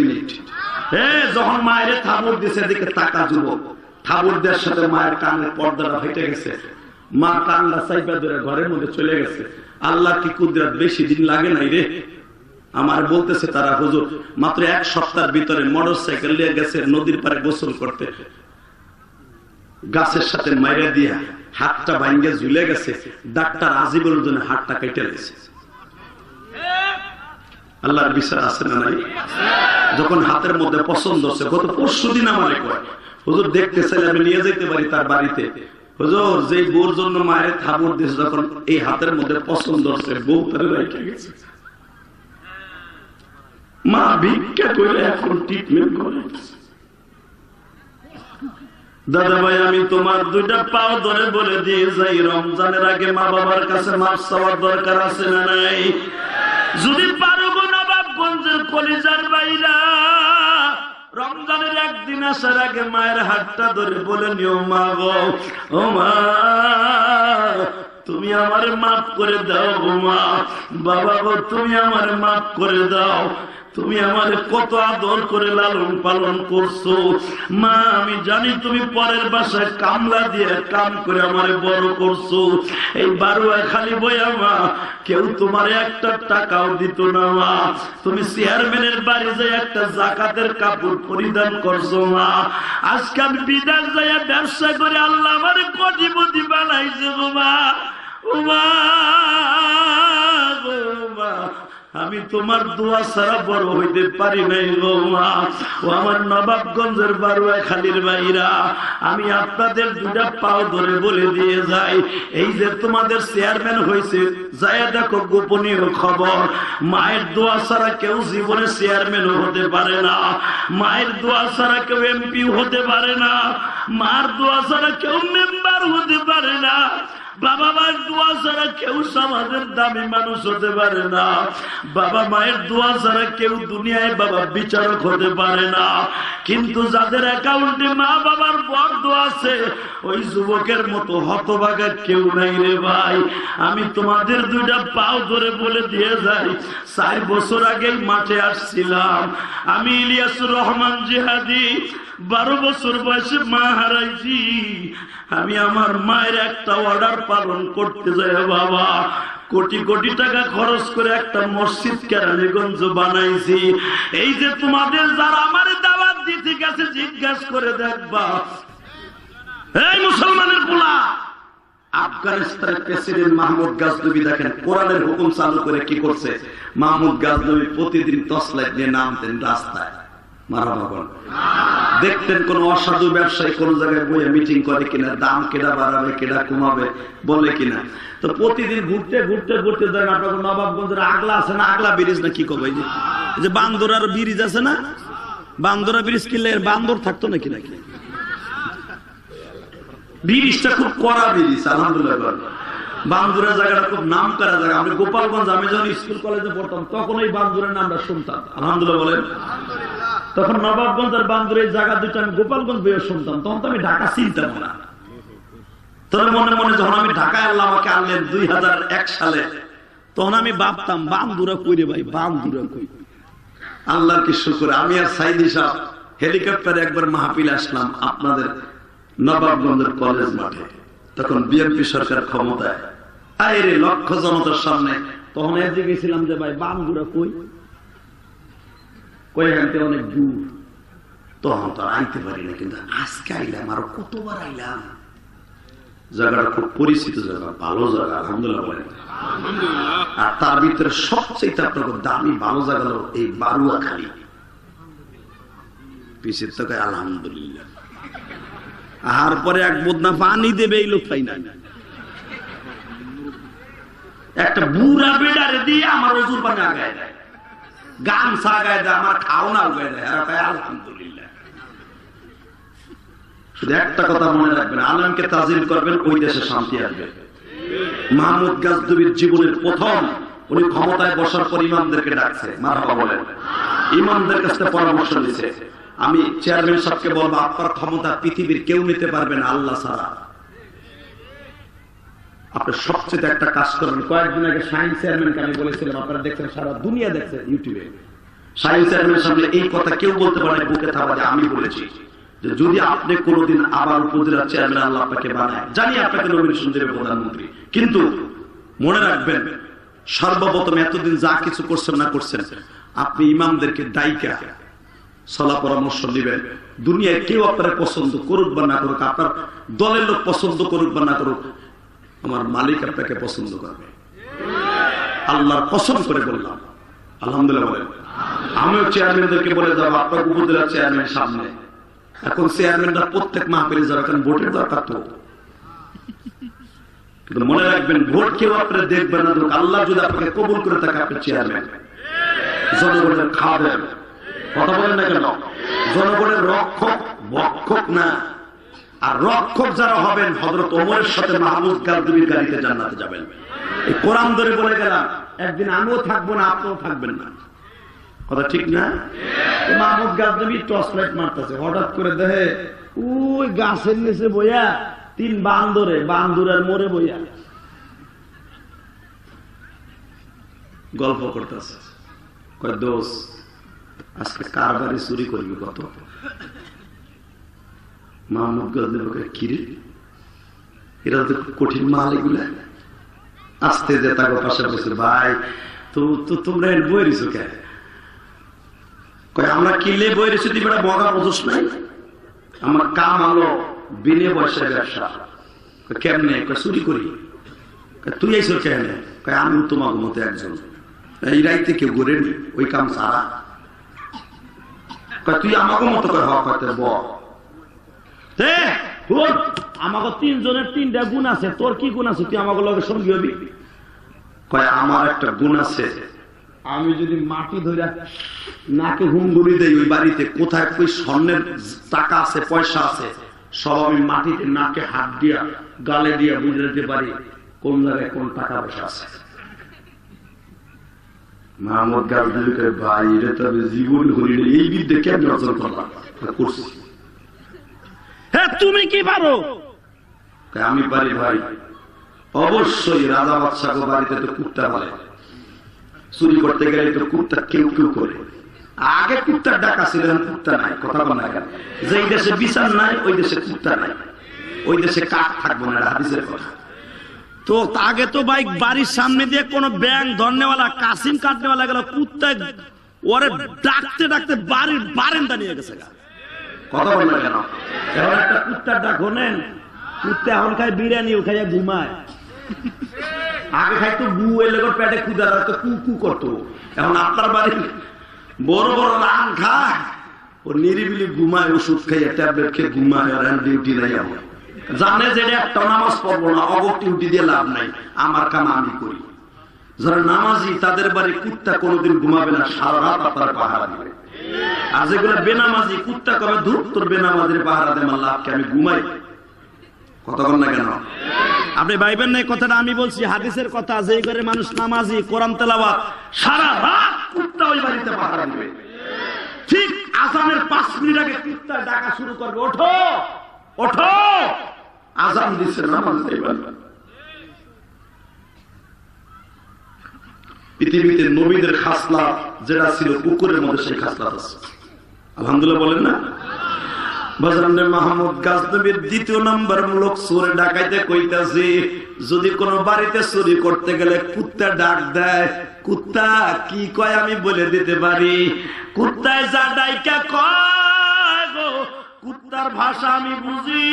Minute যখন মায়ের থাবর দিছে দিকে তাকা যুবক, থাবর দেওয়ার সাথে মায়ের কানের পর্দাটা ফেটে গেছে, মা কান্না চাইপা ধরে ঘরের মধ্যে চলে গেছে। আল্লাহ কি কুদরত, বেশি দিন লাগে নাই রে। আমার বলতেছে তারা, হুজুর মাত্র 1 সপ্তাহের ভিতরে মোটর সাইকেল নিয়ে গেছে নদীর পারে গোসল করতে, গাছের সাথে মাইরা দিয়া হাতটা ভাঙ্গে ঝুলে গেছে, ডাক্তার আজিবুল জন্য হাতটা কেটে গেছে। আল্লাহর বিচার আছে না নাই? যখন হাতের মধ্যে পছন্দ হচ্ছে, গত পরশুদিন আমারে কয়, হুজুর দেখতে চাইলে আমি নিয়ে যেতে পারি তার বাড়িতে। হুজুর যে বউর জন্য মায়ের থাবর দিয়েছে, যখন এই হাতের মধ্যে পছন্দ হচ্ছে, বউ তারে রেখে গেছে। মা ভিক্ষা করে এখন ট্রিটমেন্ট করে। দাদা ভাই, আমি তোমার 2টা পাও ধরে বলে দিয়ে যাই, রমজানের আগে মা বাবার কাছে মাফ চাওয়ার দরকার আছে না নাই? যদি পারো গো নবাবগঞ্জের কলিজার বাইরা, রমজানের একদিন আসার আগে মায়ের হাতটা ধরে বলে নিও, মা গো, ও মা তুমি আমার মাফ করে দাও গো মা, বাবা গো তুমি আমার মাফ করে দাও, তুমি আমার কত আদর করে লালন পালন করছো মা, আমি জানি তুমি পরের বাসায় কামলা দিয়ে কাম করে আমার বড় করছো, এই বারুয়া খালি বইয়া মা কেউ তোমার একটা টাকাও দিত না মা, তুমি চেয়ারম্যানের বাড়ি যাই একটা জাকাতের কাপড় পরিধান করছো মা, আজকে আমি বিদেশ যাইয়া ব্যবসা করে আল্লাহ আমার কোটিপতি বানাইছে গো মা, ও মা গো মা, আমি তোমার দোয়া ছাড়া বড় হইতে পারি নাই গো মা। ও আমার নবাবগঞ্জের বারুয়া খালির ভাইরা, আমি আপনাদের 2টা পাও ধরে বলে দিয়ে যাই, এই যে তোমাদের চেয়ারম্যান হয়েছে, যাইয়া দেখো গোপনীয় খবর, মায়ের দোয়া ছাড়া কেউ জীবনে চেয়ারম্যানও হতে পারে না, মায়ের দোয়া ছাড়া কেউ এমপি হতে পারে না, মার দোয়া ছাড়া কেউ মেম্বার হতে পারে না, বাবা মায়ের দোয়া ছাড়া কেউ সমাজের দামি মানুষ হতে পারে না, বাবা মায়ের দোয়া ছাড়া কেউ দুনিয়ায় বাবা বিচারক হতে পারে না, কিন্তু যাদের অ্যাকাউন্টে মা বাবার বড় দোয়া আছে, ওই যুবকের মতো হতভাগা কেউ নাই রে ভাই। আমি তোমাদের 2টা পাও ধরে বলে দিয়ে যাই, 4 বছর আগেই মাঠে আসছিলাম আমি, ইলিয়াসুর রহমান জিহাদি, 12 বছর বয়সে মা হারাইছি আমি, আমার মায়ের একটা অর্ডার পালন করতে যাই বাবা কোটি কোটি টাকা খরচ করে একটা মসজিদ কেরানীগঞ্জ বানাইছি। এই যে তোমাদের যারা আমার দাওয়াত দিতে গেছে, জিজ্ঞাসা করে দেখবা, এই মুসলমানের পোলা, আফগানিস্তানের প্রেসিডেন্ট মাহমুদ গাজনবী দেখেন কোরআনের হুকুম চালু করে কি করছে। মাহমুদ গাজনবী প্রতিদিন টর্চলাইট নিয়ে নামতেন রাস্তায়, দেখতেন কোন অসাধু ব্যবসায়ী কোন জায়গায় বইয়ে মিটিং করে কিনা, দাম কেডা বাড়াবে কেডা কমাবে বলে কিনা। তো প্রতিদিন ঘুরতে ঘুরতে ঘুরতে দেখেন আপনার নবাবগঞ্জের আগলা আছে না, আগলা ব্রিজ না কি কবে, যে বান্দরার ব্রিজ আছে না, বান্দরা ব্রিজ কিনলে বান্দর থাকতো নাকি, নাকি ব্রিজটা খুব কড়া ব্রিজ। আলহামদুলিল্লাহ, বান্দুরা জায়গাটা খুব নাম করা জায়গা। আমি গোপালগঞ্জ, আমি যখন স্কুল কলেজে পড়তাম তখন এই বান্দুরের নামটা শুনতাম। আলহামদুলিল্লাহ বলেন, তখন নবাবগঞ্জ আর বান্দুরের জায়গা 2টা আমি গোপালগঞ্জ বইয়ে শুনতাম, তখন তো আমি ঢাকা চিনতাম না। তবে মনে মনে যখন আমি ঢাকায় আল্লাহ আমাকে আনলেন 2001 সালে, তখন আমি ভাবতাম বান্দুরা কই রে ভাই, বান্দুরা কই। আল্লাহর কি শুকর, আমি আর সাইদি সাহেব হেলিকপ্টারে একবার মাহফিল আসলাম আপনাদের নবাবগঞ্জের কলেজ মাঠে, তখন বিএনপি সরকার ক্ষমতায়, আইরে লক্ষ জনতার সামনে। তখন এসে গেছিলাম যে ভাই বান্দুরা কই, কই আনতে অনেক দূর, তখন তো আইতে পারি না, কিন্তু আজকে আইলাম, আরো কতবার আইলাম। জায়গাটা খুব পরিচিত জায়গা, ভালো জায়গা। আলহামদুলিল্লাহ বলেন, আর তার ভিতরে সবচেয়ে আপনার দামি ভালো জায়গা হলো এই বারুয়াখালী। পিছের তো আলহামদুলিল্লাহ, আর পরে এক বদনা পানি দেবে এই লোক পাই না, একটা বুড়া বেডারে দিয়ে আমার ওজুর পানি আগায় দেয়, গামছা আগায় দেয়, আমার খাওনা আগায় দেয়। আলহামদুলিল্লাহ, শুধু একটা কথা মনে রাখবেন, আলেমকে তাজিম করবেন, ওই দেশে শান্তি আসবে। মাহমুদ গাজনবীর জীবনের প্রথম, উনি ক্ষমতায় বসার পর ইমামদেরকে ডাকছে, মারহাবা বলেন, ইমামদের কাছে পরামর্শ দিচ্ছে। আমি চেয়ারম্যান সাহেবকে বলবো, আপনার ক্ষমতা পৃথিবীর কেউ নিতে পারবে না আল্লাহ ছাড়া, আপনি সবচেয়ে একটা কাজ করবেন। কয়েকদিন আগে সায়েন্স চেয়ারম্যানকে আমি বলেছিলাম, আপনারা দেখছেন, সারা দুনিয়া দেখছে ইউটিউবে, শাহী চেয়ারম্যানের সামনে এই কথা কেউ বলতে পারে বুকে থাবা যে আমি বলেছি যে যদি আপনি কোনোদিন আবার উপজেলা চেয়ারম্যান আল্লাহ আপনাকে বানায়, জানি আপনাকে নমিনেশন দেবে প্রধানমন্ত্রী, কিন্তু মনে রাখবেন সর্বপ্রথম এতদিন যা কিছু করছেন না করছেন, আপনি ইমামদেরকে দায়িকা সলা পরামর্শ দিবেন। দুনিয়ায় কেউ আপনারা পছন্দ করুক বা না করুক, আপনার দলের লোক পছন্দ করুক বা না করুক, আমার মালিক আপনাকে পছন্দ করবে। আল্লাহর কসম করে বললাম, আলহামদুলিল্লাহ বলেন। আমিও চেয়ারম্যানদেরকে বলে যাবো আপনার উপজেলা চেয়ারম্যান সামনে, এখন চেয়ারম্যানরা প্রত্যেক মাহফিলে যাবে, কারণ ভোটের দরকার তো। কিন্তু মনে রাখবেন ভোট কেউ আপনারা দেখবেন না, আল্লাহ যদি আপনাকে কবুল করে থাকে আপনি চেয়ারম্যান, জনগণের খাবেন। কথা বলেন না কেন? জনগণের রক্ষক, ভক্ষক না। আর রক্ষক যারা হবেন হযরত ওমরের সাথে মাহমুদ গাজনবীর গাড়িতে জান্নাতে যাবেন। এই কোরআন ধরে বলে গেলাম, একদিন আমিও থাকবো না, আপনিও থাকবেন না। কথা ঠিক না? মাহমুদ গাজনবী টর্চ লাইট মারতেছে, হঠাৎ করে দেখে ওই গাছের নিচে বইয়া তিন বান্দরের মোড়ে বইয়া গল্প করতেছে। কয় দোষ, আজকে কার বাড়ি চুরি করবি কত? মাহমুদ গাজনবী কিরে, এরা তো কঠিন মাল এগুলা। আস্তে যে তাকে পাশে বসে, ভাই তো তোমরা বই রেছো কে? আমরা কিনলে বই রেছি, তুই বেটা বগা বোঝস নাই? আমার কাম আলো বিনে বয়সের ব্যবসা। কেমনে? চুরি করি। তুই আইস কেমনে? আমি তোমার মতো একজন, এই রাইতে কেউ গড়ে নি ওই কাম সারা। তুই আমাকে মতো করে হওয়া আমাকে তিনজনের তিনটা গুণ আছে, তোর কি গুণ আছে? তুই আমাকে লগে সঙ্গী হবি। কয় আমার একটা গুণ আছে, আমি যদি মাটি ধরে নাকে হুমগুলি দেই ওই বাড়িতে কোথায় কই স্বর্ণের টাকা আছে পয়সা আছে, সব আমি মাটিতে নাকে হাত দিয়া গালে দিয়া বুঝে দিতে পারি কোন জায়গায় কোন টাকা পয়সা আছে। মাহমুদ গাজনবী কয়, ভাই এটা তো আমি জীবন করিনি, এই বিদ্যে কেমন অর্জন করলাম? করছি। হ্যাঁ তুমি কি পারো? আমি পারি ভাই, অবশ্যই। রাজা বাদশাহ বাড়িতে তো কুত্তা বলে, চুরি করতে গেলে তো কুত্তা কেউ কেউ করে। আগে কুত্তার ডাকা ছিল, কুত্তা নাই। কথা বল না কেন? যেই দেশে বিচার নাই ওই দেশে কুত্তা নাই, ওই দেশে কাক থাকবো না, হাদিসের কথা। তো আগে তো ভাই বাড়ির সামনে দিয়ে কোন ব্যাংক ধরনেওয়ালা কাসিম কাটনেওয়ালা গেল, কুত্তা ওরে ডাকতে ডাকতে বাড়ির বারান্দা নিয়ে গেছে। কথা বল না কেন? এখন একটা কুত্তার ডাক শোনেন, কুত্তা এখন খায় বিরিয়ানি, ও খাইয়া ঘুমায়। আগে খাইতো গু, এলে পেটে ক্ষুদা রাখতো, কু কু করতো। এখন আপনার বাড়ি বড় বড় রান খায়, ও নিরিবিলি ঘুমায়, ওষুধ খাইয়া ট্যাবলেট খেয়ে ঘুমায়, আর ডিউটি নাই। আমার জানে যে একটা নামাজ পড়বো না, অগর ডিউটি দিয়ে লাভ নাই, আমার কাম আমি করি। যারা নামাজি তাদের বাড়ি কুত্তা কোনোদিন ঘুমাবে না, সারা রাত আপনার পাহারা দিবে। আর যেগুলো বেনামাজি, কুত্তা কবে ধূপ তোর বেনামাজির পাহারা দেয়, মাল্লাহকে আমি ঘুমাই। কথা বল না কেন? আপনি ভাইবেন না কথাটা আমি বলছি, হাদিসের কথা। যে ঘরে মানুষ নামাজি, কোরআন তেলাওয়াত, সারা রাত কুত্তা ওই বাড়িতে পাহারা দিবে। ঠিক আজানের 5 মিনিট আগে কুত্তা ডাকা শুরু করবে, ওঠো ওঠো, আজান দিচ্ছে নামাজ পড়বেন। পৃথিবীতে নবীদের খাসলা যেটা ছিল কুকুরের মধ্যে, সেই খাসলা আছে। আলহামদুলিল্লাহ বলেন না? মাহমুদ গাজনবীর 2 নম্বর লোক চোরে ডাকাইতে কইতাছি, যদি কোন বাড়িতে চুরি করতে গেলে কুত্তা ডাক দেয়, কুত্তা কি কয় আমি বলে দিতে পারি। কুত্তায় যা ডাইকা কয় গো, কুত্তার ভাষা আমি বুঝি।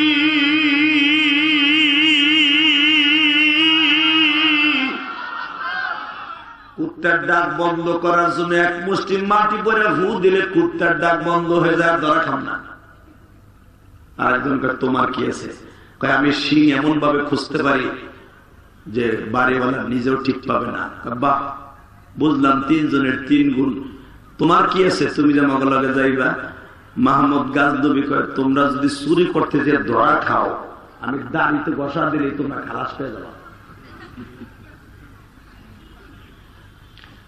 কুত্তার ডাক বন্ধ করার জন্য এক মুষ্টি মাটি পরে ফু দিলে কুত্তার ডাক বন্ধ হয়ে যায়, ধরা খাম না। আরেকজন কয় তোমার কি আছে? কয় আমি শিং এমন ভাবে খুঁজতে পারি যে বাড়িওয়ালা নিজেও ঠিক পাবে না। বাহ, বুঝলাম 3 জনের 3 গুণ। তোমার কি আছে? তুমি যে আমাকে লগে যাইবা। মাহমুদ গাজনবী কয়, তোমরা যদি চুরি করতে যে ধরা খাও, আমি দাড়িতে ঘষা দিলেই তোমরা খালাস পেয়ে যাবা।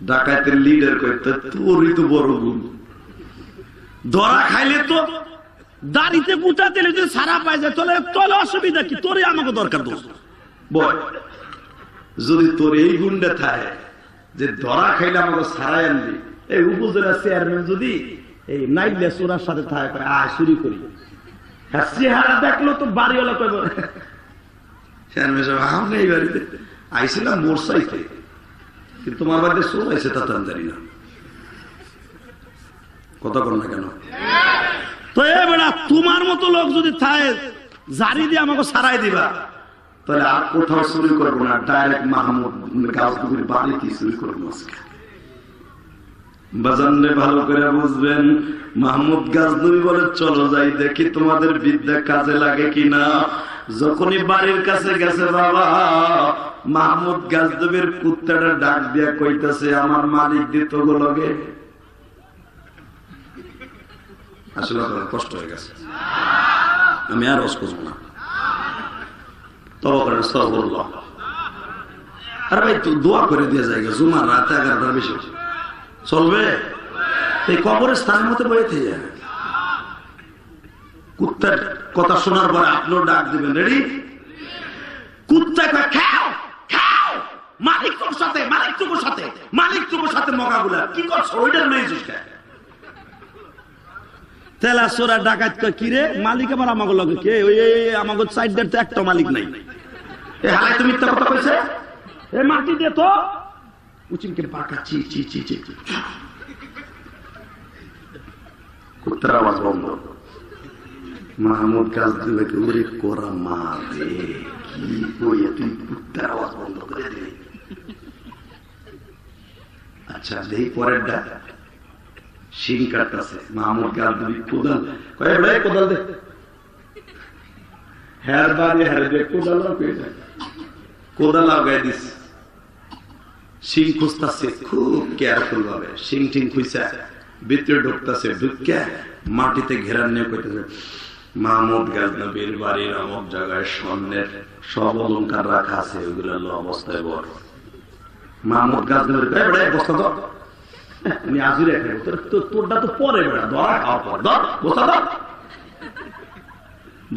ডাকাতের লিডার কয়, তোরই তো বড় গুণ, ধরা খাইলে তো দাড়িতে গুতা দিলে যদি সারা পাই যায়, তাহলে অসুবিধা কি? তোরই আমাকে দরকার দোষ বল। যদি তোর এই গুণটা থাকে যে ধরা খাইলে আমাকে সারাই আনবি, এই উপজেলা চেয়ারম্যান যদি এই নাইলে চোরার সাথে থাকে চুরি করি, চেহারা দেখলো তো বাড়িওয়ালা কইব চেয়ারম্যান সাহেব আমি এই বাড়িতে আইছিলাম মোর চাইতে, কিন্তু তোমার বাড়িতে চোর আছে তা তো আমি জানি না। কথা কর না কেন? তো এবার তোমার মতো লোক যদি থাকে জারি দিয়ে আমাকে সারাই দিবা, তাহলে আর কোথাও চুরি করবো না, ডাইরেক্ট মাহমুদ গাছগুলির বাড়িতে চুরি করবো। বাজানরে ভালো করে বুঝবেন, মাহমুদ গাজনবী বলে চলো যাই দেখি তোমাদের বিদ্যা কাজে লাগে কিনা। যখনই বাড়ির কাছে গেছে বাবা, মাহমুদ গাজনবীর কুত্তাটা ডাক দিয়া কইতাছে আমার মালিক দিত গো লগে। আসলে কষ্ট হয়ে গেছে, আমি আর রস করবো না। তবা করেন আস্তাগফিরুল্লাহ। আরে ভাই তুই দোয়া করে দিয়ে যায়গা, জুমার রাতে 11টার বেশি চলবে? এই কবরের স্থানের মতো বইতে যায়। কুত্তার কথা শোনার পরে আপনিও ডাক দিবেন, রেডি? কুত্তা খাও খাও, মালিক তোর সাথে, মালিক তোর সাথে, মালিক তোর সাথে মগাগুলা কি করছো? ওইটার মেয়ে তেলা চোরা ডাকাত কিরে মালিক আবার আমাকে লগে কে? ওই আমাকে সাইডের তো একটা মালিক নাই। হালাই তুমি মিথ্যা কথা কইছে, এ মাটি দে তো উচিনকে পাকা চি চি চি চি। কুত্তার আওয়াজ বন্ধ। মাহমুদ গাজনবীকে ওরে কোরা মারে কি কই, তুই কুত্তার আওয়াজ বন্ধ করে দিলি। আচ্ছা দেই পরেরটা শিং কাটতেছে মাহমুদ গাজনবী কোদাল কয় বড় কোদাল দে, হের বাড়ি হের দে কোদাল পেয়ে যায়, কোদাল লাগাই দিস। শিং খুঁজতেছে খুব কেয়ারফুল ভাবে, শিং টিং খুঁজছে ভিতরে ঢুকতেছে, ঢুকে মাটিতে ঘেরান নিয়ে কইতেছে মাহমুদ গাজনবীর বাড়ির অমুক জায়গায় স্বর্ণের সব অলংকার রাখা আছে, ওইগুলো অবস্থায় বড়। মাহমুদ গাজনবীর কয় বড় বস্তা দাও, আমি আজই রেখে তোরটা তো পরে বেড়া ধরা খাওয়ার পর ধর বস্তা দাও।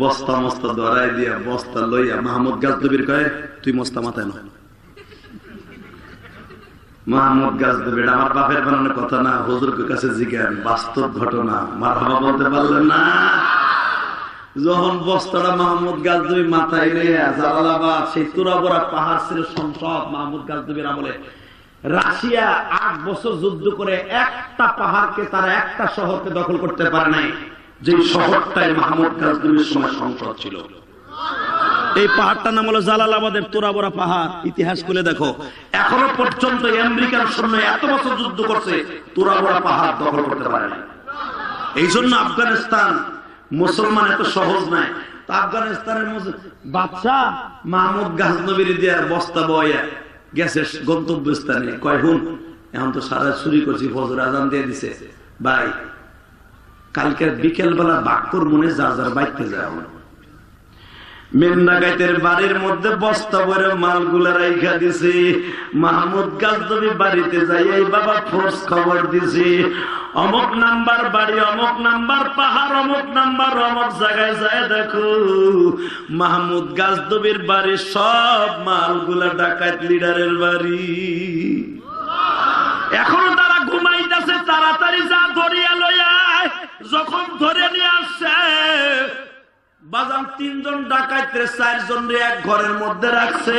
বস্তা মস্তা ধরাই দিয়া বস্তা লইয়া মাহমুদ গাজনবীর কয় তুই মস্তা মাথায় নয়। মাহমুদ গাজনবী আমার বাপের বানানোর কথা না, হুজুরের কাছে জিজ্ঞাসা, বাস্তব ঘটনা। মারহাবা বলতে পারলেন না? যখন বস্তাটা মাহমুদ গাজনবী মাথায় নিয়ে জালালাবাদ সেই তুরাবরা পাহাড় ছিল সংসদ মাহমুদ গাজনবীর আমলে, রাশিয়া 8 বছর যুদ্ধ করে একটা পাহাড়কে, তারা একটা শহরকে দখল করতে পারে নাই, যে শহরটাই মাহমুদ গাজনবীর সময় সংসদ ছিল। এই পাহাড়টার নাম হলো জালালাবাদের তোরাবরা পাহাড়। ইতিহাস খুলে দেখো, এখনো পর্যন্ত আমেরিকার সৈন্য এত বছর যুদ্ধ করছে, তোরাবরা পাহাড় দখল করতে পারে না। এই জন্য আফগানিস্তান মুসলমান এত সহজ নাই। আফগানিস্তানের বাদশাহ মাহমুদ গাজনবীর দিয়ে বস্তা বয়া গেছে গন্তব্যস্থানে, কয় হুন এখন তো সারা চুরি করছি, ফজর আজান দিয়ে দিছে, ভাই কালকে বিকেল বেলা বাক্যর মনে যার যার বাইতে যায়। মেন্দাগাইতের বাড়ির মধ্যে বস্তা ভরে মালগুলা রাইখা দিছে। মাহমুদ গাজনবী বাড়িতে যাই এই বাবা ফোর্স খবর দিছে, অমুক নাম্বার বাড়ি, অমুক নাম্বার পাহাড়, অমুক নাম্বার অমুক জায়গায় যায় দেখো মাহমুদ গাজনবীর বাড়ির সব মালগুলা ডাকাত লিডারের বাড়ি। এখনো তারা ঘুমাইতেছে, তাড়াতাড়ি যা ধরিয়া লইয়া। যখন ধরে নিয়ে আসছে বাজান 3 জন ডাকাইতে 4 জন এক ঘরের মধ্যে রাখছে।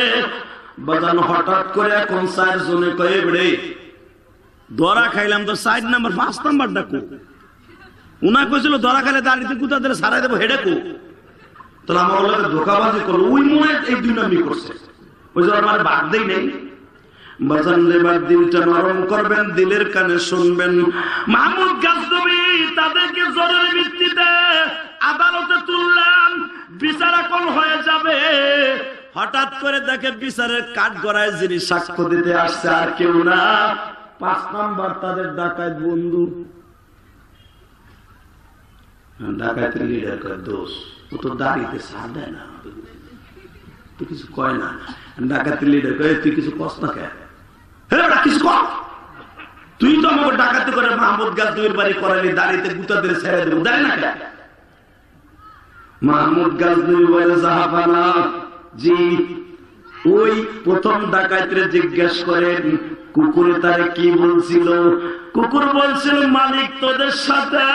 বাজান হঠাৎ করে এখন 4 জনে কয়ে বেড়ে ধরা খাইলাম তো 4 নাম্বার 5 নাম্বার ডাকু। উনা কইছিল ধরা খাইলে দাঁড়িতে কুতা ধরে সারাই দেবো, হেডে কু। তাহলে আমার লোকে ধোকাবাজি করলো, ওই মনে এই 2 নাম্বি করছে, ওই জন্য আমার বাদ দেই নেই। বাজান এবার দিলটা নরম করবেন, দিলের কানে শুনবেন। মাহমুদ গাজনবী তাদেরকে জরুরি ভিত্তিতে আদালতে তুললাম, বিচার এখন হয়ে যাবে। হঠাৎ করে দেখে বিচারের কাঠ গড়ায় যিনি সাক্ষ্য দিতে আসছে আর কেউ না, 5 নাম্বার তাদের ডাকাত বন্ধু। ডাকাতের লিডার কয় দোষ, ও তো দাঁড়িতে সার দেয় না, তুই কিছু কয় না। ডাকাতের লিডার কয় তুই কিছু কস না কে, কিছু কর, তুই তো আমাকে ডাকাতি করে মাহমুদ গাজনবীর বাড়ি করালি, দাঁড়িতে গুতা দিয়ে ছেড়ে দেবো, দেয় না কে? মাহমুদ গাজনবী বলে জাহাপানা জি। ওই প্রথম ডাকাতরে জিজ্ঞেস করেন কুকুরে তারে কি বলছিল? কুকুর বলছিল, মালিক তোদের সাথে।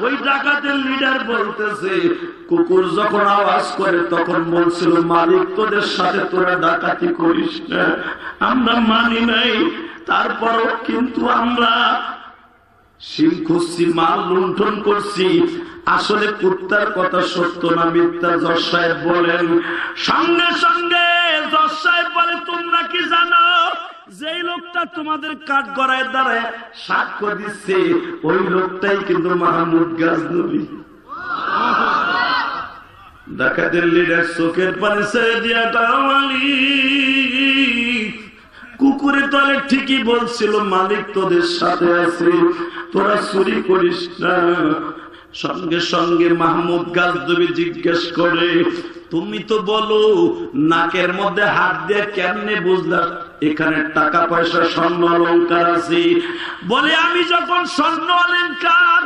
ওই ডাকাতের লিডার বলতেছে, কুকুর যখন আওয়াজ করে তখন বলছিল, মালিক তোদের সাথে, তোরা ডাকাতি করিস না। আমরা মানি নাই, তারপরও কিন্তু আমরা শিল খুঁজছি, মাল লুণ্ঠন করছি। আসলে কুত্তার কথা সত্য না মিথ্যা? জজ সাহেব বলেন। সঙ্গে সঙ্গে জজ সাহেব বলে, তোমরা কি জানো যেই লোকটা তোমাদের কাঠগড়ায় দ্বারা সাক্ষ্য দিচ্ছে, ওই লোকটাই কিন্তু মাহমুদ গাজনবী। ডাকাতের লিডার চোখের পানি ছেড়ে দিয়া মালিক, কুকুরে তলে ঠিকই বলছিল, মালিক তোদের সাথে আছে, তোরা চুরি করিস না। সঙ্গে সঙ্গে মাহমুদ গাজনবী জিজ্ঞেস করে, তুমি তো বলো নাকের মধ্যে হাত দিয়ে কেমনে বুঝলা এখানে টাকা পয়সা স্বর্ণ অলংকার আছে? বলে, আমি যখন স্বর্ণ অলংকার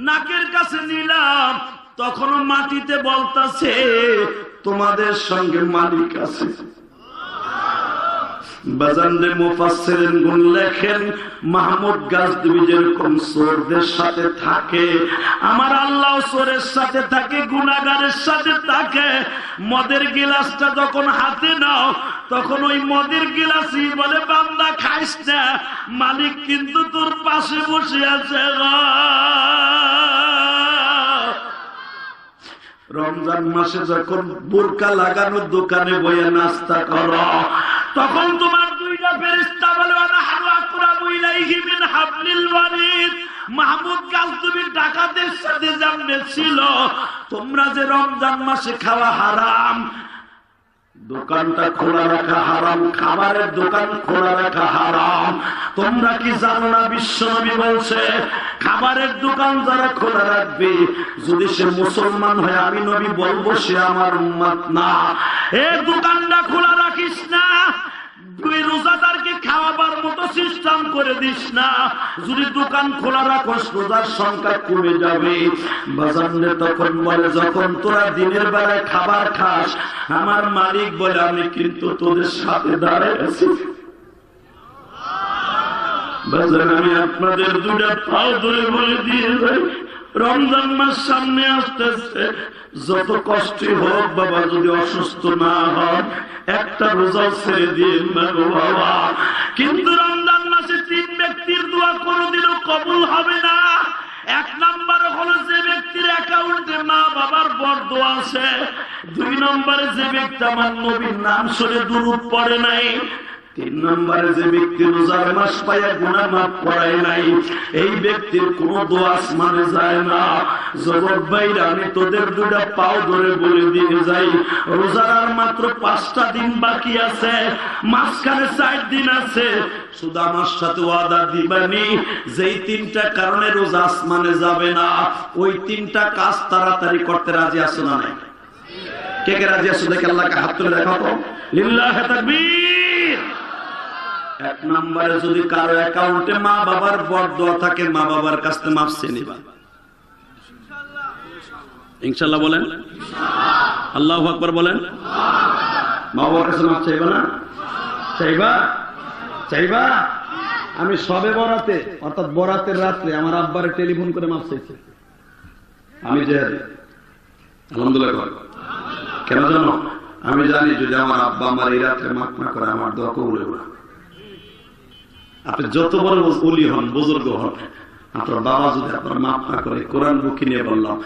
নাকের কাছে নিলাম তখনও মাটিতে বলতাছে তোমাদের সঙ্গে মালিক আছে। বাজানরে মুফাসসিরিন গুণ লেখেন, মাহমুদ গাজনবী যেরকম চোরদের সাথে থাকে, আমার আল্লাহ চোরের সাথে থাকে, গুনাহগারের সাথে থাকে। মদের গিলাসটা যখন হাতে নাও তখন ওই মদের গিলাসই বলে, বান্দা খাইস না, মালিক কিন্তু তোর পাশে বসে আছে। রমজান মাসে যখন বোরকা লাগানো দোকানে বইয়ে নাস্তা করো, তখন তোমার দুইটা ফেরেশতা বলে, আনাহু আকরাবু ইলাইহি মিন হাবলিল ওয়ারিদ। মাহমুদ গাজনবী ডাকাতের সাথে যেমনে ছিল, তোমরা যে রমজান মাসে খাওয়া হারাম, দোকানটা খোলা রাখা হারাম, খাবারের দোকান খোলা রাখা হারাম, তোমরা কি জানো না? বিশ্বনবী বলছে, খাবারের দোকান যারা খোলা রাখবে, যদি সে মুসলমান হয় আমি নবী বলবো সে আমার উম্মত না। এই দোকানটা খোলা রাখিস না, তুই রোজাদারকে খাওয়াবার মতো সিস্টেম করে দিস না। যদি দোকান খোলা রাখোস রোজার সংখ্যা কমে যাবে। বাজারে তখন বলে, যখন তোরা দিনের বেলায় খাবার খাস, আমার মালিক বলে, আমি কিন্তু তোদের সাথে দাঁড়ায় আছি। বাজার আমি আপনাদের দুটা পাও ধরে বলে দিয়ে যাই, রমজান মাস সামনে আসতেছে, যত কষ্টই হোক বাবা, যদি অসুস্থ না হয় একটা রোজা ছেড়ে দিয়ে না গো বাবা। কিন্তু রমজান মাসে 3 ব্যক্তির দোয়া কোনোদিনও কবুল হবে না। 1 নম্বরে হলো যে ব্যক্তির অ্যাকাউন্টে মা বাবার বরদোয়া আছে। 2 নম্বরে যে ব্যক্তি আমার নবীর নাম শুনে দুরূদ পড়ে নাই। 3 নম্বরে যে ব্যক্তি রোজার মাস পাইয়া গুনাহ মাফ করায় নাই, এই ব্যক্তির কোন দোয়া আসমানে যায় না। জগৎ ভাইরা, আমি তোদের দুটা পাও ধরে বলে দিয়ে যাই, রোজার আর মাত্র 5টা দিন বাকি আছে, মাঝখানে 4 দিন আছে। শুধু আমার সাথে ওয়াদা দিবানি, যেই 3টা কারণে রোজা আসমানে যাবে না, ওই 3টা কাজ তাড়াতাড়ি করতে রাজি আছো না নাই? কে কে রাজি আছো? দেখে আল্লাহকে হাত তুলে দেখাও তো, লিল্লাহি তাকবীর। 1 নম্বরে যদি কারো অ্যাকাউন্টে মা বাবার বরদোয়া থাকে, মা বাবার কাছ থেকে মাফ চেয়ে নিবা। ইনশাআল্লাহ বলেন, আল্লাহু আকবার বলেন। মা বাবার কাছে মাফ চাইবা না? চাইবা? চাইবা? আমি সবে বরাতে, অর্থাৎ বরাতের রাত্রে আমার আব্বারে টেলিফোন করে মাফ চাইছি। আমি যে আলহামদুলিল্লাহ, কেন জানো? আমি জানি যদি আমার আব্বা আমার এই রাত্রে মাফ না করে, আমার দোয়া কবুল হবে না। আপনি যত বড় ওলি হন, বুজুর্গ হন, আপনার বাবা যদি আপনার মাফ না করে, কোরআন বুকি নিয়ে বললাম,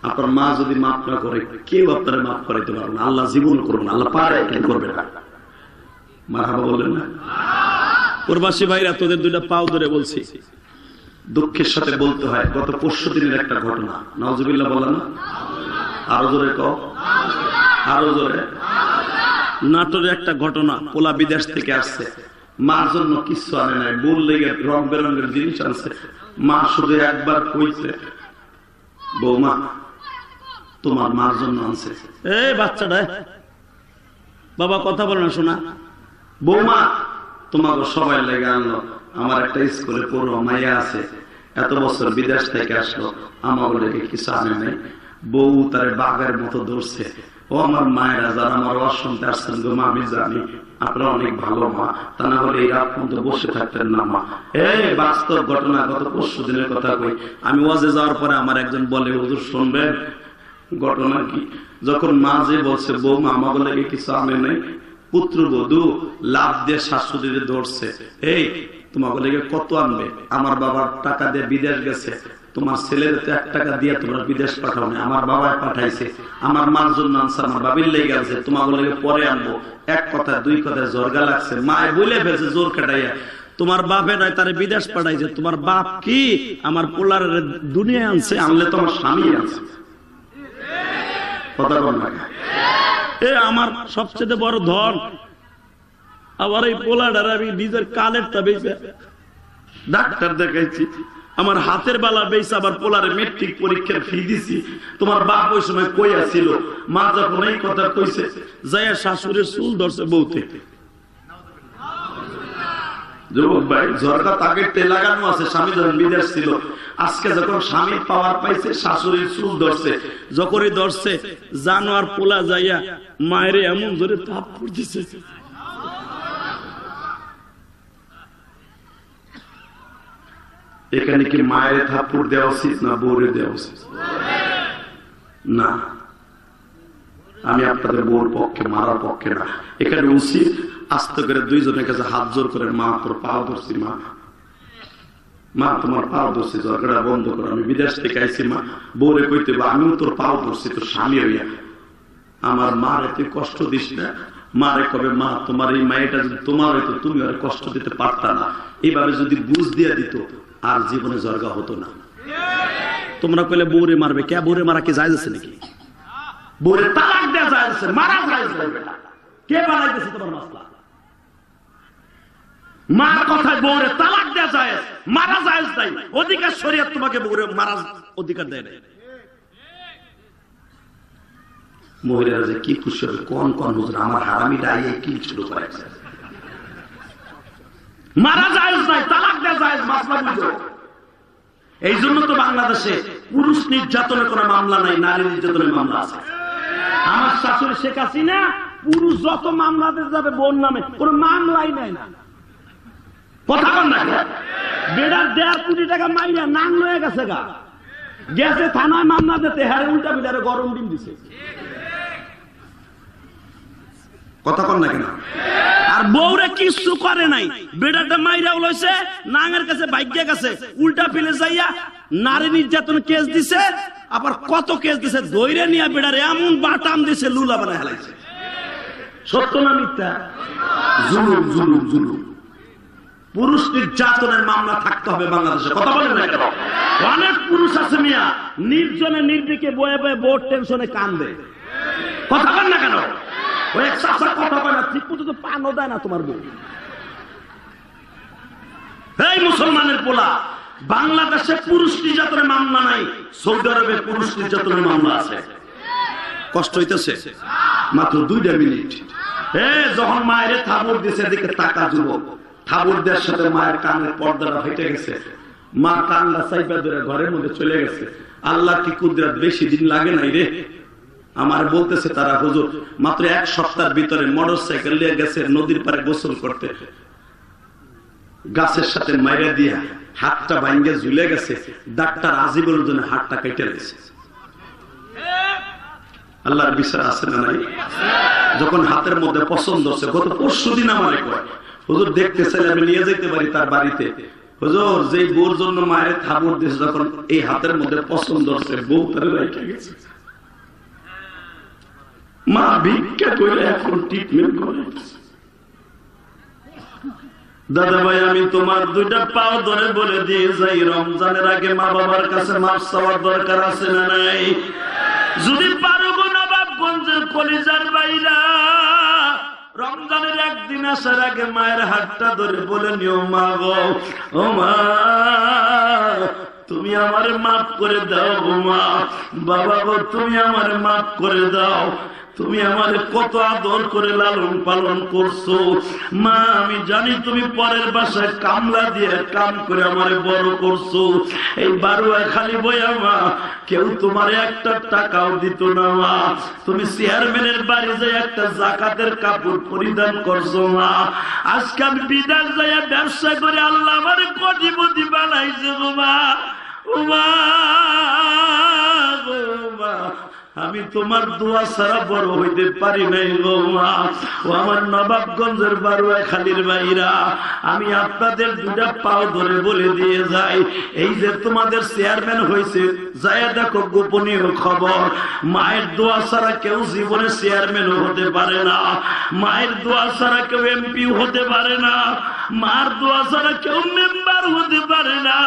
আপনার মা যদি মাফ না করে, কেউ আপনার মাফ করাইতে পারবে না। আল্লাহ জীবন করবে না, আল্লাহ পারে কেন করবে না? মারহাবা বললেন না? প্রবাসী ভাইরা, তোদের দুইটা পাও ধরে বলছি, দুঃখের সাথে বলতে হয়, গত 5 দিনের একটা ঘটনা। নাউজুবিল্লাহ বলেন না? আরো জোরে কও, আরো জোরে। নাটোরে একটা ঘটনা, পোলা বিদেশ থেকে আসছে, মার জন্য কিছু আনে নাই, বোন লেগে রং বেরঙের জিনিস আনছে। মা শুধু একবার কইছে, বৌমা তোমার মার জন্য আনছে। এই বাচ্চাটা, বাবা কথা বলে না শোনা, বৌমা তোমাকে সবাই লেগে আনলো, আমার একটা স্কুলে পড়ো মাইয়া আছে, এত বছর বিদেশ থেকে আসলো, আমার লেগে কিছু আনে নাই। বউ তার বাঘের মতো ধরছে, ও আমার মায়েরা যারা আমার ওয়াজ শুনতে আসছেন গো মা, আমি জানি আপনারা অনেক ভালো মা, তা না হলে এই রাত পর্যন্ত বসে থাকতেন না মা। এই বাস্তব ঘটনা, গত পরশু দিনের কথা কই। আমি ওয়াজে যাওয়ার পরে আমার একজন বলে, হুজুর শুনবেন ঘটনা কি? যখন মা যে বলছে বৌমা আমাকে লাগে কিছু আনে নাই, পুত্রবধূ লাভ দিয়ে শাশুড়িরে ধরছে, এই তোমাকে লেগে কত আনবে? আমার বাবার টাকা দিয়ে বিদেশ গেছে, তোমার ছেলের তো 1 টাকা দিয়ে তোমরা বিদেশ পাঠাও না, আমার বাবাই পাঠাইছে, আমার মার জন্য আনছে, আমার বাবির লেগে আছে, তোমাকে লেগে পরে আনবো। 1 কথা 2 কথায় জর্গা লাগছে, মায় বলে ফেলছে জোর কাটাইয়া, তোমার বাপে নয় তারে বিদেশ পাঠাইছে, তোমার বাপ কি আমার পোলার দুনিয়ায় আনছে, আনলে তোমার স্বামী আনছে। কথা বল না, এ আমার সবচেয়ে বড় ধন। আবার এই পোলাটার আমি নিজের কালের তা বেঁচে ডাক্তার দেখাইছি, আমার হাতের বালা বেঁচে আবার পোলারে মেট্রিক পরীক্ষার ফি দিছি। তোমার বাপ ওই সময় কই আছিল? মা যখন এই কথা কইছে, যাইয়া শাশুড়ির চুল ধরছে বউ থেকে। যুবক ভাই, ঝরকা তাকে লাগানো আছে, স্বামী যখন বিদেশ ছিল, আজকে যখন স্বামী পাওয়ার পাইছে শাশুড়ির চুল ধরছে, যখনই ধরছে জানোয়ার পোলা যাইয়া মায়ের এমন জোরে তাপ করতেছে। এখানে কি মায়ের থাপ্পড় দেওয়া উচিত না বউরে দেওয়া উচিত? না, আমি আপনাদের বউর পক্ষে, মারার পক্ষে না। এখানে উচিত আস্তে করে দুইজনের কাছে হাত জোর করে, মা তোর পাও ধরছি, মা মা তোমার পাও ধরছি, ঝগড়া বন্ধ করো, আমি বিদেশ থেকে আইছি মা, বউরে কইতে আমিও তোর পাও ধরছি, তোর স্বামী হইয়া আমার মার এত কষ্ট দিস না। মারে কবে, মা তোমার এই মায়েটা যদি তোমার হইতো তুমি আর কষ্ট দিতে পারতা না। এইভাবে যদি বুঝ দিয়ে দিত আর জীবনে জর্গা হতো না। তোমরা কইলে বউরে মারবে, কে বউরে মারা কি জায়েজ আছে নাকি? বউরে তালাক দেয়া জায়েজ আছে, মারা জায়েজ নাই। কে বানাইতেছে তোমার মাসলা? মার কথায় বউরে তালাক দেয়া জায়েজ, মারা জায়েজ নাই। অধিকার শরীয়ত তোমাকে বউরে মারা অধিকার দেয় না। মহিলারা যে কি খুশি হবে, কোন কোন হুজুর আমার হারামিটা আইয়ে কি শুরু করে। মারা জায়েজ নাই, তালাক দেয়া জায়েজ, মাসলা বুঝো। এই জন্য তো বাংলাদেশে পুরুষ নির্যাতনের কোনো মামলা নাই, নারী নির্যাতনের মামলা আছে। আমার শাশুড়ি শেখ হাসিনা পুরুষ যত মামলা দিয়ে যাবে বোন নামে কোনো মামলাই নাই না। কথা বল না, বেড়ার 1.5 কোটি টাকা মাইরা নাং হয়ে গেছে গা, গেছে থানায় মামলা দিতে, হ্যাঁ উল্টা বিদারে গরম ডিম দিছে। কথা কন না কেন? আর বউরে কিছু করে নাই, বেড়াটা মাইরা লইছে, নাঙের কাছে ভাগ্যে গেছে, উল্টা ফিলে যাইয়া নারী নির্যাতন কেস দিছে। আবার কত কেস দিছে, দইরে নিয়ে বেড়ারে এমন বাটাম দিছে, লুলা বানায় হেলাইছে। সত্য না মিথ্যা? জুলুম জুলুম জুলুম। পুরুষ নির্যাতনের মামলা থাকতে হবে বাংলাদেশে। কথা বলেন না কেন? অনেক পুরুষ আছে মিয়া, নির্জনে নির্বিকে বয়ে বয়ে বোর্ড টেনশনে কান্দে। কথা বলেন না কেন? ওই এক চাষা কথা বলে না, ঠিক মতো তো পানও দেয় না তোমার বউ। এই মুসলমানের পোলা, বাংলাদেশে পুরুষ নির্যাতনের মামলা নাই, সৌদি আরবে পুরুষ নির্যাতনের মামলা আছে। কষ্ট হইতেছে মাত্র 2 মিনিট। যখন মায়ের থাবড় দিছে, এদিকে তাকা যুবক, থাবড় দেওয়ার সাথে মায়ের কানের পর্দাটা ফেটে গেছে, মা কান্না চাইপা ধরে ঘরের মধ্যে চলে গেছে। আল্লাহ কি কুদরত, বেশি দিন লাগে নাই রে। আমার বলতেছে তারা, হুজুর মাত্র 1 সপ্তাহের ভিতরে মোটর সাইকেল নিয়ে গেছে নদীর পারে গোসল করতে, গাছের সাথে মাইরা দিয়া হাতটা ভাঙ্গে ঝুলে গেছে, ডাক্তার আজিবুল জন্য হাতটা কেটে গেছে। আল্লাহর বিচার আছে না নাই? যখন হাতের মধ্যে পছন্দ হচ্ছে, গত পরশু দিন আমার কয়, হুজুর দেখতে চাইলে আমি নিয়ে যেতে পারি তার বাড়িতে। হুজুর যেই বউর জন্য মায়ের থাবড় দিয়েছে, যখন এই হাতের মধ্যে পছন্দ হচ্ছে, বউ তারা রেখে গেছে। মা ভিক্ষা করে এখন ট্রিটমেন্ট করে। দাদা ভাই, আমি তোমার 2টা পাও ধরে বলে দিয়ে যাই, রমজানের আগে মা বাবার কাছে মাফ চাওয়ার দরকার আছে না নাই? যদি পারো নবাবগঞ্জের কলিজার বাইরা, রমজানের একদিন আসার আগে মায়ের হাতটা ধরে বলে নিও, মা গো, ও মা তুমি আমারে মাফ করে দাও গো মা, বাবা গো তুমি আমারে মাফ করে দাও। তুমি আমারে কত আদর করে লালন পালন করছো মা, আমি জানি তুমি পরের বাসায় কামলা দিয়ে কাম করে আমারে বড় করছো। এই বারুয়া খালি বইয়া মা কেউ তোমার একটা টাকাও দিত না মা, তুমি চেয়ারম্যানের বাড়ি যাই একটা জাকাতের কাপড় পরিধান করছো মা। আজকে আমি বিদেশ যাইয়া ব্যবসা করে আল্লাহ আমারে কোটিপতি বানাইছে গো মা। ও মা, আমি তোমার দোয়া ছাড়া বড় হইতে পারি নাই গো মা। ও আমার নবাবগঞ্জের বারুয়া খালির ভাইরা, আমি আপনাদের দুটা পাও ধরে বলে দিয়ে যাই, এই যে তোমাদের চেয়ারম্যান হয়েছে যাইয়া দেখো গোপনীয় খবর, মায়ের দোয়া ছাড়া কেউ জীবনে চেয়ারম্যান হতে পারে না, মায়ের দোয়া ছাড়া কেউ এমপি হতে পারে না, মার দোয়া ছাড়া কেউ মেম্বার হতে পারে না,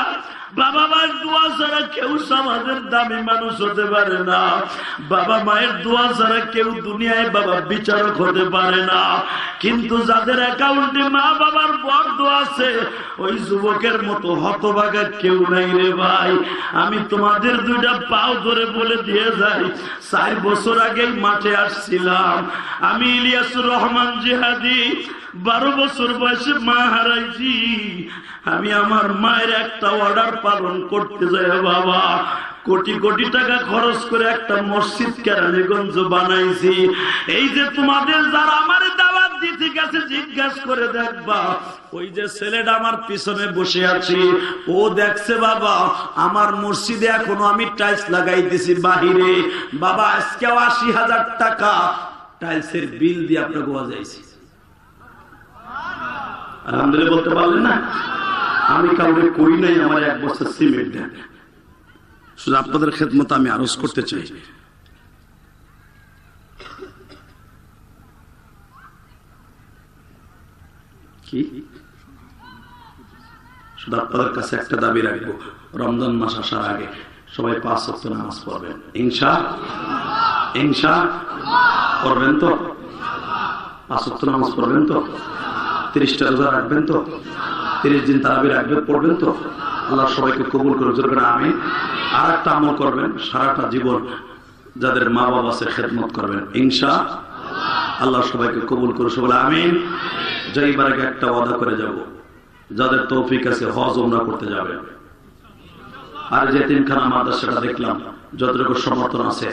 বাবা মায়ের দোয়া ছাড়া কেউ সমাজের দামি মানুষ হতে পারে না, বাবা মায়ের দোয়া ছাড়া কেউ দুনিয়ায় বাবা বিচারক হতে পারে না। কিন্তু যাদের অ্যাকাউন্টে মা বাবার বড় দোয়া আছে ওই যুবকের মতো হতভাগা কেউ নাই রে ভাই। আমি তোমাদের দুইটা পাও ধরে বলে দিয়ে যাই, 4 বছর আগেই মাঠে আসছিলাম আমি, ইলিয়াসুর রহমান জিহাদি, 12 বছর বয়সে মা হারাইছি আমি। আমার মায়ের একটা অর্ডার পালন করতে যাই বাবা কোটি কোটি টাকা খরচ করে একটা মসজিদ কেরানীগঞ্জ বানাইছি। এই যে তোমাদের যারা আমার দাওয়াত দিতে গেছে জিজ্ঞাসা করে দেখবা, ওই যে ছেলেটা আমার পিছনে বসে আছে ও দেখছে বাবা আমার মসজিদে এখনো আমি টাইলস লাগাইতেছি বাহিরে, বাবা আজকেও 80,000 টাকা টাইলসের বিল দিয়ে আপনাকে গোয়া যাইছি। আলহামদুলিল্লাহ বলতে পারলেন না? আমি কাউকে কই নাই আমার 1 বছর সিমেন্ট দেন, শুধু আপনাদের খেদমত আমি আরজ করতে চাই। কি শুধু আপনাদের কাছে একটা দাবি রাখবো, রমজান মাস আসার আগে সবাই 5 ওয়াক্ত নামাজ পড়বেন ইনশাআল্লাহ পড়বেন তো? 5 ওয়াক্ত নামাজ পড়বেন তো? 30টা রোজা রাখবেন তো? 30 দিন তারাবি রাখবেন, পড়বেন তো? আল্লাহ সবাইকে কবুল করে জোরবেন আমিন। আর একটা আমল করবেন, সারাটা জীবন যাদের মা বাবা আছে খেদমত করবেন ইনশাআল্লাহ। আল্লাহ সবাইকে কবুল করে সবাই আমিন। যাইবার আগে একটা ওয়াদা করে যাব, যাদের তৌফিক আছে হজ উমরা করতে যাবে। আর যে তিনখানা মাদ্রাসাটা দেখলাম যতটুকু সমর্থন আছে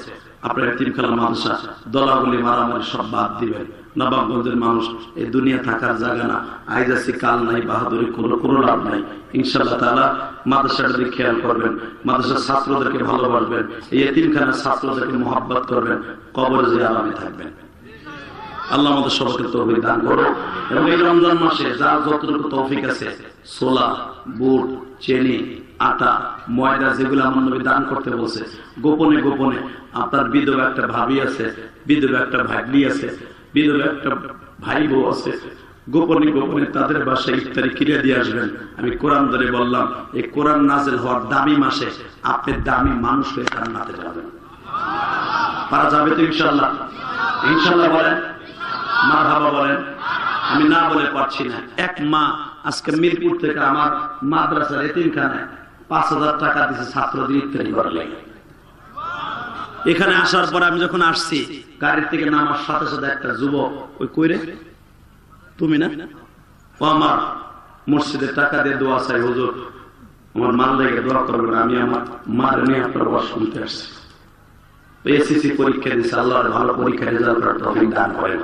আপনার তিনখানা মাদ্রাসা দলাগুলি মারামারি সব বাদ দিবেন। নবাবগঞ্জের মানুষ এই দুনিয়া থাকার জায়গা না, আইজ আছে কাল নাই, বাহাদুরি কোনো লাভ নাই। ইনশাআল্লাহ তাআলা মাদ্রাসাটা দিকে খেয়াল করবেন, মাদ্রাসার ছাত্রদেরকে ভালোবাসবেন, এই তিনখানা ছাত্রদেরকে মহব্বত করবেন, কবরে যে আরামে থাকবেন। আল্লাহ আমাদের সবাইকে তৌফিক দান করো। এবং এই রমজান মাসে যার যতটুকু তৌফিক আছে ছোলা, বুট, চিনি, আটা, ময়দা যেগুলো আমার নবী দান করতে বলছে, গোপনে গোপনে আপনার বিধবা একটা ভাবি আছে, বিধবা একটা ভাগ্নি আছে, বিধবা একটা ভাই বউ আছে, গোপনে গোপনে তাদের বাসায় ইফতারি কিনে দিয়ে আসবেন। আমি কোরআন ধরে বললাম, এই কোরআন নাযিল হওয়ার দামি মাসে আপনি দামি মানুষ হয়ে জান্নাতে যাবেন। পারা যাবে তো ইনশাআল্লাহ? ইনশাআল্লাহ বলেন, মারহাবা বলেন। আমি না বলে পারছি না। এক মা আজকে মিরপুর থেকে আমার মাদ্রাসার এতিমখানায় 5,000 টাকা দিয়েছে ছাত্রদের ইফতারি করার লাগে। এখানে আসার পর আমি যখন আসছি গাড়ির থেকে নামার সাথে সাথে একটা যুবক, ওই কইরে তুমি না, ও আমার মসজিদে টাকা দিয়ে দোয়া চাই, হুজুর আমার মাল লেগে দোয়া করবেন, আমি আমার মার নিয়ে আপনার ওয়াজ শুনতে আসছি। এসএসসি পরীক্ষা দিয়েছে, আল্লাহ ভালো পরীক্ষা রেজাল্ট করার তৌফিক দান করেন।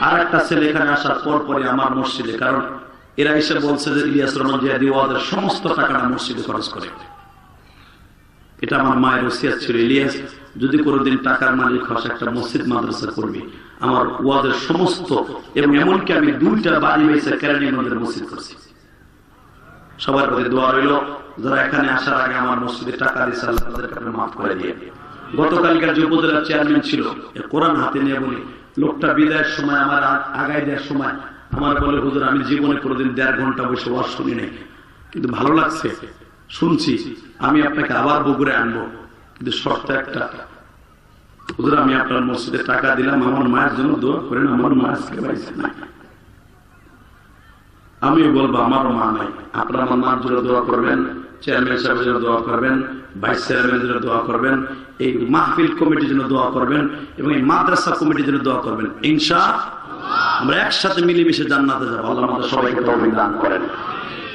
আর একটা ছেলে এখানে আসার পর পরে আমার মসজিদে, কারণ এরা এসে বলছে যে ইলিয়াস রহমান জিহাদি ওয়াদের সমস্ত টাকাটা মসজিদে খরচ করে। এটা আমার মায়ের ওসিয়ত ছিল, ইলিয়াস যদি কোনোদিন টাকার মালিক হস একটা মসজিদ মাদ্রাসা করবি, আমার ওয়াদের সমস্ত, এবং এমনকি আমি 2টা বাড়ি হয়েছে কেরানীগঞ্জের মসজিদ করছি। সবার প্রতি দোয়া রইল, যারা এখানে আসার আগে আমার মসজিদে টাকা দিয়েছে আল্লাহ তাদেরকে আপনি মাফ করে দিয়ে। গতকালকার যে উপজেলার চেয়ারম্যান ছিল, কোরআন হাতে নিয়ে বলি, লোকটা বিদায়ের সময় আমার আগায় দেওয়ার সময় আমার বলে, হুজুর আমি জীবনে কোনোদিন 1.5 ঘন্টা বসে ওয়াজ শুনি নাই, কিন্তু ভালো লাগছে শুনছি, আমি আপনাকে আবার বগুড়ে আনবো, কিন্তু শর্ত একটা, হুজুর আমি আপনার মসজিদে টাকা দিলাম, আমার মায়ের জন্য দোয়া করেন, আমার মা আজকে পাইছে না। আমি বলবো আমারও মা নাই, আপনার আমার মার জন্য দোয়া করবেন, চেয়ারম্যান সাহেবের জন্য দোয়া করবেন, ভাইস চেয়ারম্যানের জন্য দোয়া করবেন, এই মাহফিল কমিটির জন্য দোয়া করবেন এবং এই মাদ্রাসা কমিটির জন্য দোয়া করবেন। ইনশাআল্লাহ আমরা একসাথে মিলেমিশে জান্নাতে যাবো। আল্লাহ আমাদের সবাইকে তৌফিক দান করেন।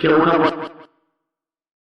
কেউ উঠা